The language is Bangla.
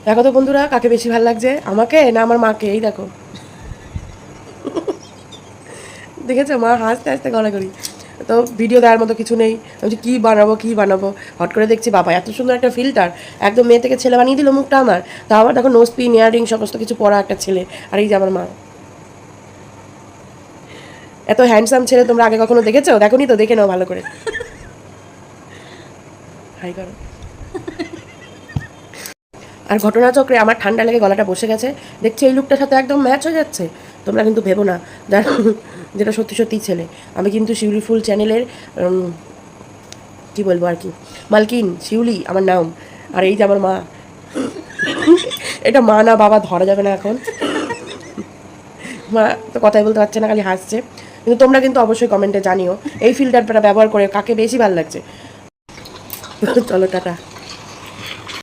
দেখো তো বন্ধুরা, কাকে বেশি ভালো লাগছে, আমাকে না আমার মাকে? এই দেখো, দেখেছো মা হাসতে হাসতে গলাগলি। তো ভিডিও দেওয়ার মতো কিছু নেই। আমি কী বানাবো কী বানাবো, হট করে দেখছি বাবা এত সুন্দর একটা ফিল্টার, একদম মেয়ে থেকে ছেলে বানিয়ে দিল মুখটা আমার। তা আবার দেখো নোজ পিন ইয়াররিং সমস্ত কিছু পরা একটা ছেলে, আর এই যে আমার মা। এত হ্যান্ডসাম ছেলে তোমরা আগে কখনো দেখেছো? দেখোনি তো, দেখে নাও ভালো করে। হাই করো। আর ঘটনাচক্রে আমার ঠান্ডা লেগে গলাটা বসে গেছে, দেখছি এই লুকটার সাথে একদম ম্যাচ হয়ে যাচ্ছে। তোমরা কিন্তু ভেবো না যেটা সত্যি সত্যিই ছেলে। আমি কিন্তু শিউলি ফুল চ্যানেলের কী বলবো আর কি, মালকিন শিউলি আমার নাম। আর এই যে আমার মা, এটা মা না বাবা ধরা যাবে না এখন। মা তো কথাই বলতে পারছে না, খালি হাসছে। কিন্তু তোমরা কিন্তু অবশ্যই কমেন্টে জানিও এই ফিল্টারটা ব্যবহার করে কাকে বেশি ভালো লাগছে। চলো টাটা।